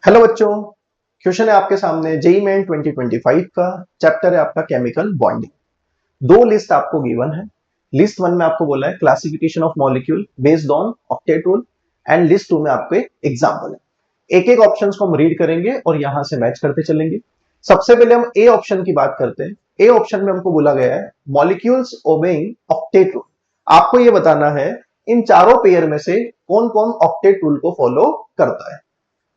Hello बच्चों, question है आपके सामने जेईई मेन 2025 का। चैप्टर है आपका केमिकल बॉन्डिंग। दो लिस्ट आपको गिवन है। लिस्ट वन में आपको बोला है classification of molecule based on octet rule and list two में आपके एग्जांपल है। एक एक ऑप्शंस को हम रीड करेंगे और यहां से मैच करते चलेंगे। सबसे पहले हम ए ऑप्शन की बात करते हैं। ए ऑप्शन में हमको बोला गया है मॉलिक्यूल्स ओबेइंग ऑक्टेट रूल। आपको यह बताना है इन चारों पेयर में से कौन कौन ऑक्टेट रूल को फॉलो करता है।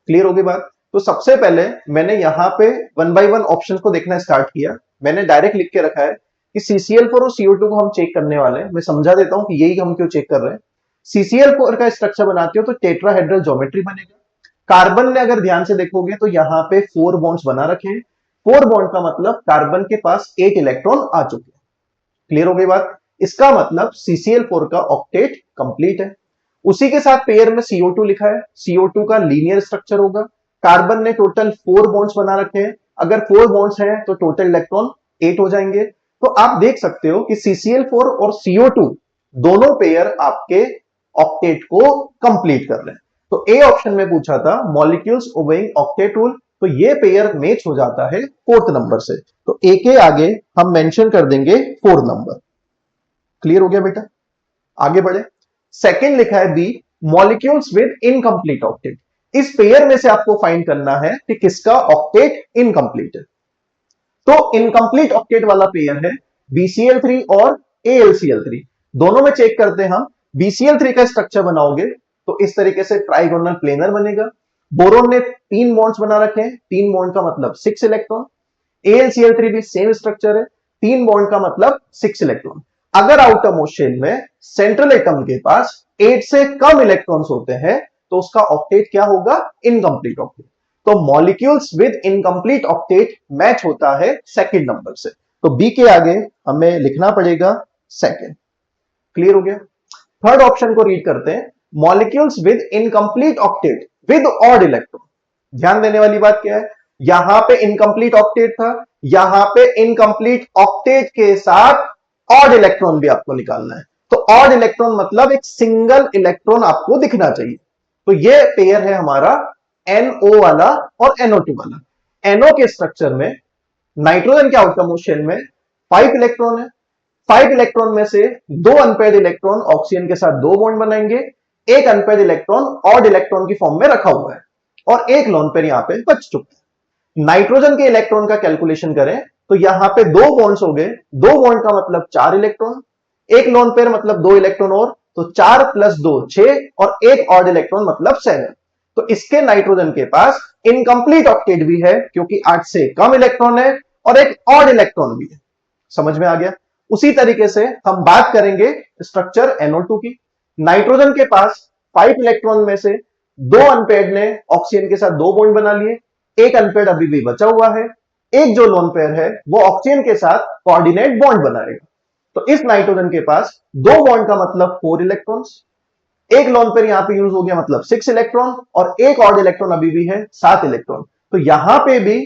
क्लियर होगी बात। तो सबसे पहले मैंने यहाँ पे वन बाय वन ऑप्शन को देखना स्टार्ट किया। मैंने डायरेक्ट लिख के रखा है कि CCl4 और CO2 को हम चेक करने वाले हैं। मैं समझा देता हूं कि यही हम क्यों चेक कर रहे हैं। CCl4 का स्ट्रक्चर बनाते हो तो टेट्राहेड्रल ज्योमेट्री बनेगा। कार्बन ने अगर ध्यान से देखोगे तो यहाँ पे 4 बॉन्ड्स बना रखे हैं। 4 बॉन्ड का मतलब कार्बन के पास 8 इलेक्ट्रॉन आ चुके हैं। क्लियर हो गई बात। इसका मतलब CCl4 का ऑक्टेट कंप्लीट है। उसी के साथ पेयर में CO2 लिखा है। CO2 का लीनियर स्ट्रक्चर होगा। कार्बन ने टोटल 4 बॉन्ड्स बना रखे हैं। अगर 4 बॉन्ड्स हैं तो टोटल इलेक्ट्रॉन 8 हो जाएंगे। तो आप देख सकते हो कि CCl4 और CO2 दोनों पेयर आपके ऑक्टेट को कंप्लीट कर रहे हैं। तो ए ऑप्शन में पूछा था मॉलिक्यूल्स ओबेइंग ऑक्टेट रूल, तो ये पेयर मैच हो जाता है 4th नंबर से। तो ए के आगे हम मेंशन कर देंगे 4 नंबर। क्लियर हो गया बेटा। आगे बढ़े। सेकंड लिखा है B molecules with incomplete octet. इस पेयर में से आपको फाइंड करना है कि किसका ऑक्टेट इनकंप्लीट है। तो इनकंप्लीट ऑक्टेट वाला पेयर है BCl3 और AlCl3। दोनों में चेक करते हैं हम। BCl3 का स्ट्रक्चर बनाओगे तो इस तरीके से ट्राइगोनल प्लेनर बनेगा। बोरोन ने 3 बॉन्ड्स बना रखे हैं। 3 बॉन्ड का मतलब 6 इलेक्ट्रॉन। AlCl3 भी सेम स्ट्रक्चर है। 3 बॉन्ड का मतलब 6 इलेक्ट्रॉन। अगर आउटर मोस्ट शेल में सेंट्रल एटम के पास 8 से कम इलेक्ट्रॉन्स होते हैं तो उसका ऑक्टेट क्या होगा? Incomplete octet. तो molecules with incomplete octet match होता है सेकंड नंबर से। तो बी के आगे हमें लिखना पड़ेगा सेकंड। क्लियर हो गया। थर्ड ऑप्शन को रीड करते हैं molecules with incomplete octet with odd electron. ध्यान देने वाली बात क्या है, यहां पे इनकंप्लीट ऑक्टेट था, यहां पे इनकंप्लीट ऑक्टेट के साथ ऑड इलेक्ट्रॉन भी आपको निकालना है। तो ऑड इलेक्ट्रॉन मतलब एक सिंगल इलेक्ट्रॉन आपको दिखना चाहिए। तो ये पेयर है हमारा NO वाला और NO2 वाला। NO के स्ट्रक्चर में नाइट्रोजन के आउटर मोस्ट शेल में 5 इलेक्ट्रॉन है। 5 इलेक्ट्रॉन में से 2 अनपेयर्ड इलेक्ट्रॉन ऑक्सीजन के साथ 2 बॉन्ड बनाएंगे। एक अनपेयर्ड इलेक्ट्रॉन ऑड इलेक्ट्रॉन की फॉर्म में रखा हुआ है और एक लोन पेयर यहां पे बच चुका है। नाइट्रोजन के इलेक्ट्रॉन का कैलकुलेशन करें तो यहां पे 2 बॉन्ड्स हो गए। 2 बॉन्ड का मतलब 4 इलेक्ट्रॉन। एक लोन पेयर मतलब 2 इलेक्ट्रॉन और, तो 4 + 2 6 और एक ऑड इलेक्ट्रॉन मतलब 7। तो इसके नाइट्रोजन के पास इनकंप्लीट ऑक्टेट भी है क्योंकि 8 से कम इलेक्ट्रॉन है और एक ऑड इलेक्ट्रॉन भी है। समझ में आ गया। उसी तरीके से हम बात करेंगे स्ट्रक्चर NO2 की। नाइट्रोजन के पास 5 इलेक्ट्रॉन में से 2 अनपेयर्ड ने ऑक्सीजन के साथ 2 बॉन्ड बना लिए। एक अनपेयर्ड अभी भी बचा हुआ है। एक जो लोन पेयर है वो ऑक्सीजन के साथ कोऑर्डिनेट बॉन्ड बनाएगा। तो इस नाइट्रोजन के पास 2 बॉन्ड का मतलब 4 इलेक्ट्रॉन्स। एक लोन पेयर यहां पे यूज हो गया मतलब 6 इलेक्ट्रॉन और एक ऑड इलेक्ट्रॉन अभी भी है 7 इलेक्ट्रॉन। तो यहां पे भी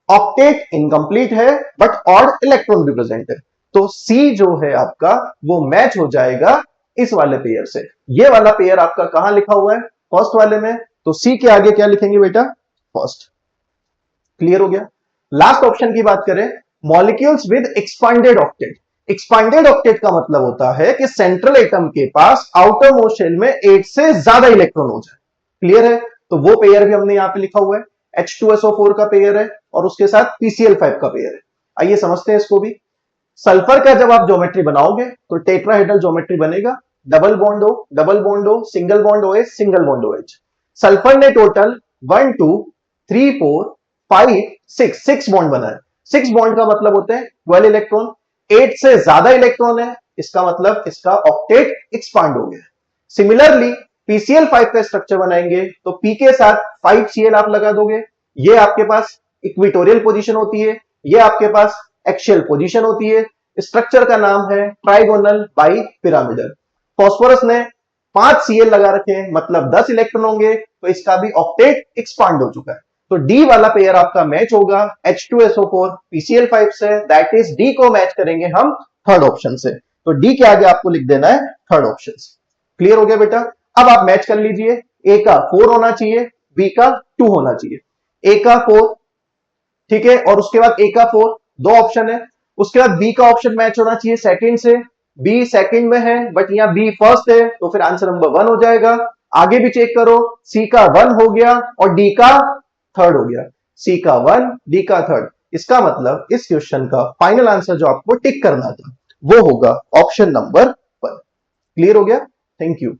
ऑक्टेट इनकंप्लीट है बट ऑड इलेक्ट्रॉन भी प्रेजेंट है। तो सी जो है आपका वो मैच हो जाएगा इस वाले पेयर से। ये वाला पेयर आपका कहां लिखा हुआ है? फर्स्ट वाले में। तो सी के आगे क्या लिखेंगे बेटा? फर्स्ट। क्लियर हो गया। लास्ट ऑप्शन की बात करें molecules with expanded octet. Expanded octet का मतलब होता है कि सेंट्रल एटम के पास आउटर मोस्ट शेल में 8 से ज्यादा इलेक्ट्रॉन हो जाए। क्लियर है। तो वो पेयर भी हमने यहां पे लिखा हुआ है। H2SO4 का पेयर है और उसके साथ PCl5 का पेयर है। आइए समझते हैं इसको भी। सल्फर का जब आप ज्योमेट्री बनाओगे तो टेट्राहेड्रल ज्योमेट्री बनेगा। Double bond O, single bond OH, single bond OH। Sulphur ने टोटल 1 2 3 4 5 6 बॉन्ड बनाए। 6 बॉन्ड का मतलब होते हैं 12 इलेक्ट्रॉन। 8 से ज्यादा इलेक्ट्रॉन है, इसका मतलब इसका ऑक्टेट एक्सपांड हो गया। सिमिलरली PCl5 का स्ट्रक्चर बनाएंगे तो P के साथ 5Cl आप लगा दोगे। ये आपके पास इक्वेटोरियल पोजीशन होती है, ये आपके पास एक्सियल पोजीशन होती है। स्ट्रक्चर का नाम है ट्राइगोनल बाई पिरामिडल। फास्फोरस ने 5 Cl लगा रखे हैं मतलब 10 इलेक्ट्रॉन होंगे, तो इसका भी ऑक्टेट एक्सपांड हो चुका है। तो डी वाला पेयर आपका मैच होगा H2SO4 PCl5 से। दैट इज डी को मैच करेंगे हम थर्ड ऑप्शन से। तो डी के आगे आपको लिख देना है थर्ड ऑप्शन। क्लियर हो गया बेटा। अब आप मैच कर लीजिए। ए का 4 होना चाहिए, बी का 2 होना चाहिए। ए का 4, ठीक है, और उसके बाद ए का 4, दो ऑप्शन है। उसके बाद बी का ऑप्शन मैच होना चाहिए सेकंड से, बी सेकंड में है बट यहाँ बी फर्स्ट है, तो फिर आंसर नंबर 1 हो जाएगा। आगे भी चेक करो, सी का 1 हो गया और डी का थर्ड हो गया, सी का 1 डी का थर्ड। इसका मतलब इस क्वेश्चन का फाइनल आंसर जो आपको टिक करना था वो होगा ऑप्शन नंबर 1। क्लियर हो गया? Thank you.